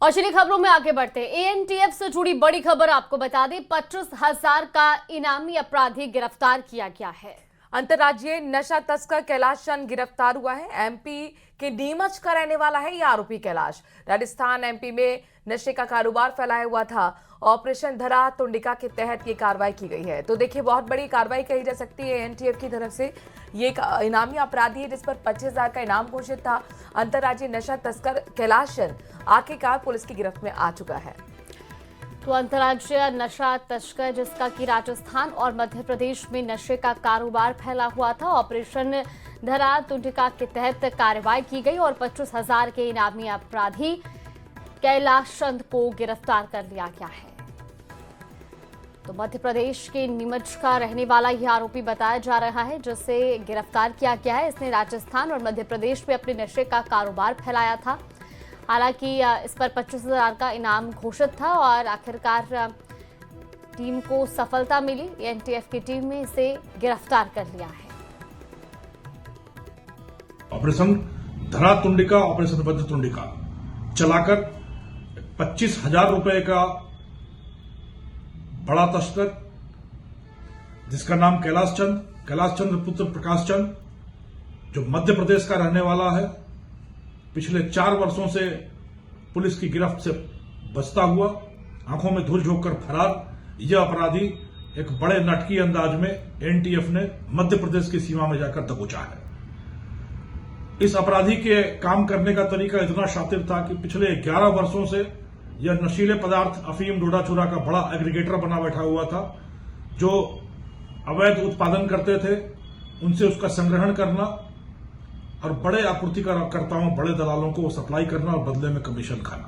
और चलिए खबरों में आगे बढ़ते हैं। एएनटीएफ से जुड़ी बड़ी खबर आपको बता दें, 25,000 का इनामी अपराधी गिरफ्तार किया गया है। अंतर्राज्यीय नशा तस्कर कैलाश चंद गिरफ्तार हुआ है। एमपी के नीमच का रहने वाला है यह आरोपी कैलाश। राजस्थान एमपी में नशे का कारोबार फैलाया हुआ था। ऑपरेशन धरा तुंडिका के तहत ये कार्रवाई की गई है। तो देखिए, बहुत बड़ी कार्रवाई कही जा सकती है एनटीएफ की तरफ से। ये एक इनामी अपराधी है जिस पर 25,000 का इनाम घोषित था। अंतर्राज्यीय नशा तस्कर कैलाश चंद आखिरकार पुलिस की गिरफ्त में आ चुका है। तो अंतर्राज्यीय नशा तस्कर जिसका कि राजस्थान और मध्य प्रदेश में नशे का कारोबार फैला हुआ था, ऑपरेशन धरा तुंडिका के तहत कार्रवाई की गई और 25,000 के इनामी अपराधी कैलाश चंद को गिरफ्तार कर लिया गया है। तो मध्य प्रदेश के नीमच का रहने वाला यह आरोपी बताया जा रहा है जिसे गिरफ्तार किया गया है। इसने राजस्थान और मध्य प्रदेश में अपने नशे का कारोबार फैलाया था। हालांकि इस पर 25,000 का इनाम घोषित था और आखिरकार टीम को सफलता मिली। एनटीएफ की टीम ने इसे गिरफ्तार कर लिया है। ऑपरेशन धरा तुंडिका, ऑपरेशन वज्र तुंडिका चलाकर 25,000 रुपए का बड़ा तस्कर जिसका नाम कैलाश चंद्र पुत्र प्रकाश चंद, जो मध्य प्रदेश का रहने वाला है, पिछले 4 वर्षों से पुलिस की गिरफ्त से बचता हुआ आंखों में धूल झोंककर फरार यह अपराधी एक बड़े नाटकीय अंदाज में एनटीएफ ने मध्य प्रदेश की सीमा में जाकर दबोचा है। इस अपराधी के काम करने का तरीका इतना शातिर था कि पिछले 11 वर्षों से यह नशीले पदार्थ अफीम डोडा चूरा का बड़ा एग्रीगेटर बना बैठा हुआ था। जो अवैध उत्पादन करते थे उनसे उसका संग्रहण करना और बड़े आपूर्तिकर्ताओं, बड़े दलालों को सप्लाई करना और बदले में कमीशन खाना।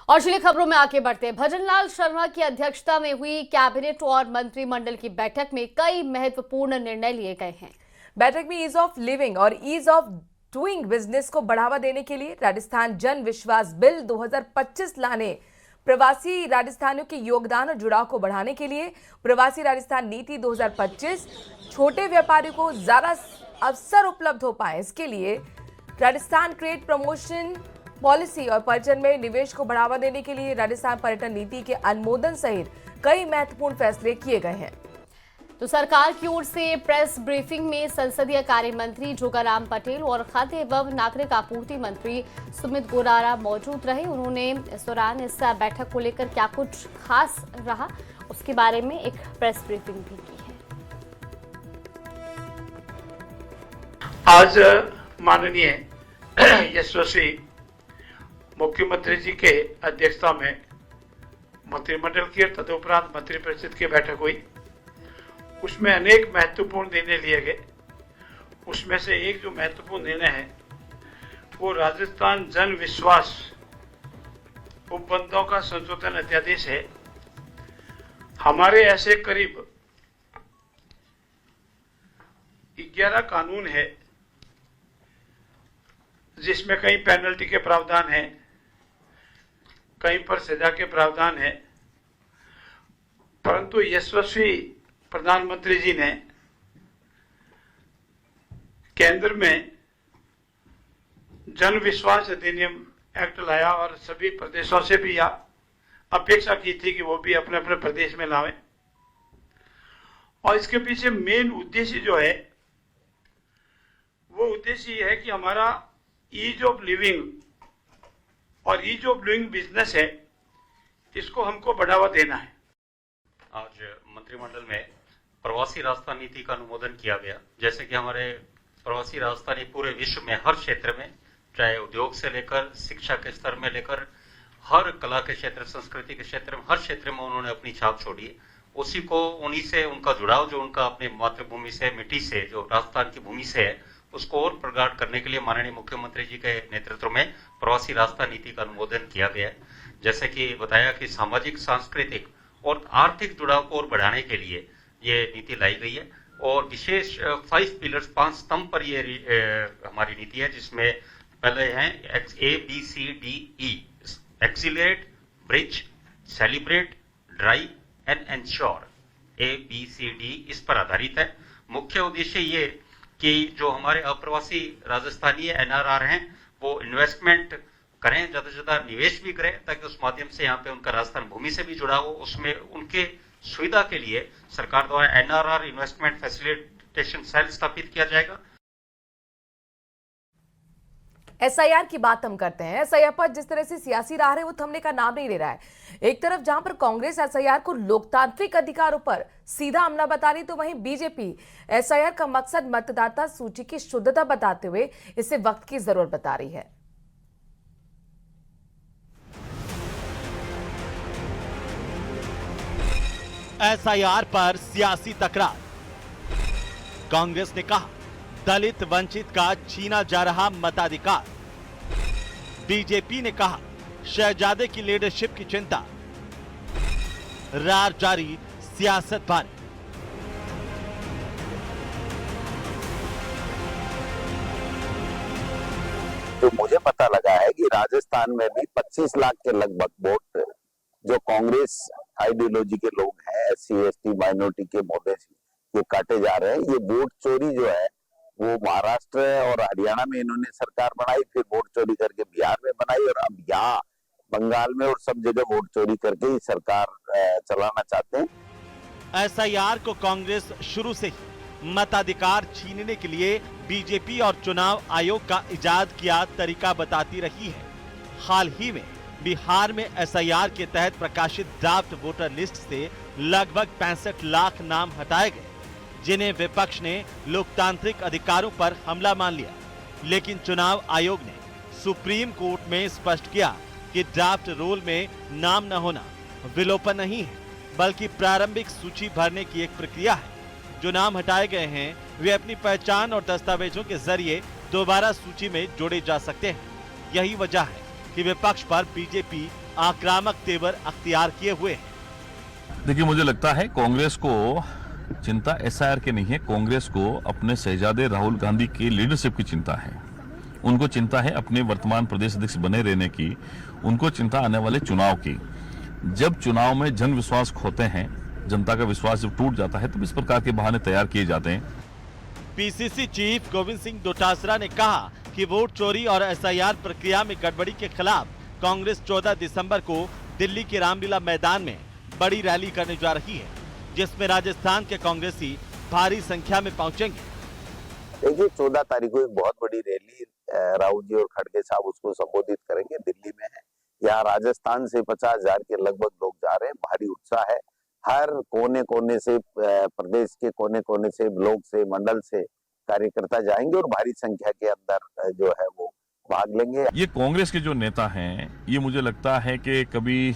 और चलिए खबरों में आगे बढ़ते हैं। भजनलाल शर्मा की अध्यक्षता में हुई कैबिनेट और मंत्रिमंडल की बैठक में कई महत्वपूर्ण निर्णय लिए गए हैं। बैठक में ईज ऑफ लिविंग और ईज ऑफ डूइंग बिजनेस को बढ़ावा देने के लिए राजस्थान जन विश्वास बिल 2025 लाने, प्रवासी राजस्थानियों के योगदान और जुड़ाव को बढ़ाने के लिए प्रवासी राजस्थान नीति 2025, छोटे व्यापारियों को ज्यादा अवसर उपलब्ध हो पाए इसके लिए राजस्थान ट्रेड प्रमोशन पॉलिसी और पर्यटन में निवेश को बढ़ावा देने के लिए राजस्थान पर्यटन नीति के अनुमोदन सहित कई महत्वपूर्ण फैसले किए गए हैं। तो सरकार की ओर से प्रेस ब्रीफिंग में संसदीय कार्य मंत्री जोगाराम पटेल और खाद्य एवं नागरिक आपूर्ति मंत्री सुमित गोरारा मौजूद रहे। उन्होंने इस दौरान इस बैठक को लेकर क्या कुछ खास रहा उसके बारे में एक प्रेस ब्रीफिंग भी की है। आज माननीय यशस्वी मुख्यमंत्री जी के अध्यक्षता में मंत्रिमंडल की तदुपरांत मंत्रिपरिषद की बैठक हुई। उसमें अनेक महत्वपूर्ण निर्णय लिए गए। उसमें से एक जो महत्वपूर्ण निर्णय है वो राजस्थान जन विश्वास उपबंधों का संशोधन अध्यादेश है। हमारे ऐसे करीब 11 कानून है जिसमें कई पेनल्टी के प्रावधान है, कहीं पर सजा के प्रावधान है, परंतु यशस्वी प्रधानमंत्री जी ने केंद्र में जन विश्वास अधिनियम एक्ट लाया और सभी प्रदेशों से भी अपेक्षा की थी कि वो भी अपने अपने प्रदेश में लावें। और इसके पीछे मेन उद्देश्य जो है वो उद्देश्य ये है कि हमारा ईज ऑफ लिविंग और ईज ऑफ डूइंग बिजनेस है, इसको हमको बढ़ावा देना है। आज मंत्रिमंडल में प्रवासी राजस्थान नीति का अनुमोदन किया गया। जैसे कि हमारे प्रवासी राजस्थानी पूरे विश्व में हर क्षेत्र में, चाहे उद्योग से लेकर शिक्षा के स्तर में लेकर हर कला के क्षेत्र, संस्कृति के क्षेत्र में, हर क्षेत्र में उन्होंने अपनी छाप छोड़ी है। उसी को, उन्हीं से उनका जुड़ाव जो उनका अपने मातृभूमि से, मिट्टी से, जो राजस्थान की भूमि से है, उसको और प्रगाढ़ करने के लिए माननीय मुख्यमंत्री जी के नेतृत्व में प्रवासी राजस्थान नीति का अनुमोदन किया गया है। जैसे कि बताया कि सामाजिक, सांस्कृतिक और आर्थिक जुड़ाव को और बढ़ाने के लिए ये नीति लाई गई है और विशेष 5 पिलर्स, 5 स्तंभ पर ये हमारी नीति है, जिसमें पहले हैं ABCDE, accelerate, bridge, celebrate, drive and ensure. ABCD इस पर आधारित है। मुख्य उद्देश्य ये कि जो हमारे अप्रवासी राजस्थानी NRR हैं वो इन्वेस्टमेंट करें, ज्यादा से ज्यादा निवेश भी करें, ताकि उस माध्यम से यहाँ पे उनका राजस्थान भूमि से भी जुड़ा हो। उसमें उनके सुविधा के लिए सरकार द्वारा NRR इन्वेस्टमेंट फैसिलिटेशन सेल स्थापित किया जाएगा। SIR की बात हम करते हैं। SIR पर जिस तरह से सियासी राह है वो थमने का नाम नहीं ले रहा है। एक तरफ जहां पर कांग्रेस SIR को लोकतांत्रिक अधिकारों पर सीधा हमला बता रही, तो वहीं बीजेपी SIR का मकसद मतदाता सूची की शुद्धता बताते हुए इसे वक्त की जरूरत बता रही है। SIR पर सियासी तकरार। कांग्रेस ने कहा दलित वंचित का छीना जा रहा मताधिकार। बीजेपी ने कहा शहजादे की लीडरशिप की चिंता। रार जारी, सियासत भारी। जो मुझे पता लगा है कि राजस्थान में भी 25 लाख के लगभग वोट जो कांग्रेस आइडियोलॉजी के लोग हैं, SC ST माइनॉरिटी के मुद्दे जो काटे जा रहे हैं, ये वोट चोरी जो है वो महाराष्ट्र और हरियाणा में इन्होंने सरकार बनाई, फिर वोट चोरी करके बिहार में बनाई, और अब यहाँ बंगाल में और सब जगह वोट चोरी करके ही सरकार चलाना चाहते हैं। SIR को कांग्रेस शुरू से ही मताधिकार छीनने के लिए बीजेपी और चुनाव आयोग का इजाद किया तरीका बताती रही है। हाल ही में बिहार में SIR के तहत प्रकाशित ड्राफ्ट वोटर लिस्ट से लगभग 65 लाख नाम हटाए गए, जिन्हें विपक्ष ने लोकतांत्रिक अधिकारों पर हमला मान लिया। लेकिन चुनाव आयोग ने सुप्रीम कोर्ट में स्पष्ट किया कि ड्राफ्ट रोल में नाम न होना विलोपन नहीं है, बल्कि प्रारंभिक सूची भरने की एक प्रक्रिया है। जो नाम हटाए गए हैं वे अपनी पहचान और दस्तावेजों के जरिए दोबारा सूची में जोड़े जा सकते हैं। यही वजह है कि विपक्ष पर बीजेपी आक्रामक तेवर अख्तियार किए हुए है। देखिए, मुझे लगता है कांग्रेस को चिंता SIR की नहीं है, कांग्रेस को अपने शहजादे राहुल गांधी की लीडरशिप की चिंता है। उनको चिंता है अपने वर्तमान प्रदेश अध्यक्ष बने रहने की, उनको चिंता आने वाले चुनाव की। जब चुनाव में जन विश्वास खोते हैं, जनता का विश्वास जब टूट जाता है, तो इस प्रकार के बहाने तैयार किए जाते हैं। PCC चीफ गोविंद सिंह डोटासरा ने कहा कि वोट चोरी और SIR प्रक्रिया में गड़बड़ी के खिलाफ कांग्रेस 14 दिसंबर को दिल्ली के रामलीला मैदान में बड़ी रैली करने जा रही है, जिसमें राजस्थान के कांग्रेसी भारी संख्या में पहुंचेंगे। देखिए, 14 तारीख को एक बहुत बड़ी रैली राहुल जी और खड़गे साहब उसको संबोधित करेंगे, दिल्ली में है। यहाँ राजस्थान से 50,000 के लगभग लोग जा रहे हैं, भारी उत्साह है। हर कोने कोने से, प्रदेश के कोने कोने से, ब्लॉक से, मंडल से कार्यकर्ता जाएंगे और भारी संख्या के अंदर जो है वो भाग लेंगे। ये कांग्रेस के जो नेता हैं, ये मुझे लगता है कि कभी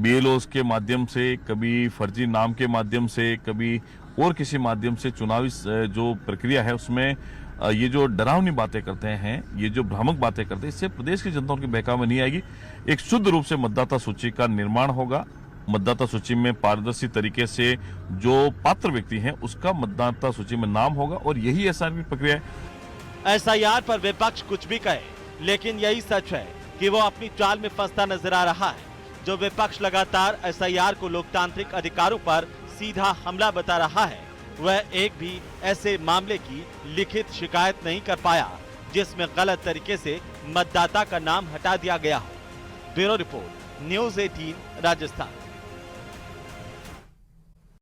BLOs के माध्यम से, कभी फर्जी नाम के माध्यम से, कभी और किसी माध्यम से चुनावी जो प्रक्रिया है उसमें ये जो डरावनी बातें करते हैं, ये जो भ्रामक बातें करते हैं, इससे प्रदेश की जनता उनके बहकावे में नहीं आएगी। एक शुद्ध रूप से मतदाता सूची का निर्माण होगा। मतदाता सूची में पारदर्शी तरीके से जो पात्र व्यक्ति हैं उसका मतदाता सूची में नाम होगा, और यही SIR की प्रक्रिया है। SIR पर विपक्ष कुछ भी कहे, लेकिन यही सच है कि वो अपनी चाल में फंसता नजर आ रहा है। जो विपक्ष लगातार SIR को लोकतांत्रिक अधिकारों पर सीधा हमला बता रहा है, वह एक भी ऐसे मामले की लिखित शिकायत नहीं कर पाया जिसमें गलत तरीके से मतदाता का नाम हटा दिया गया हो। Bureau report, news 18 Rajasthan.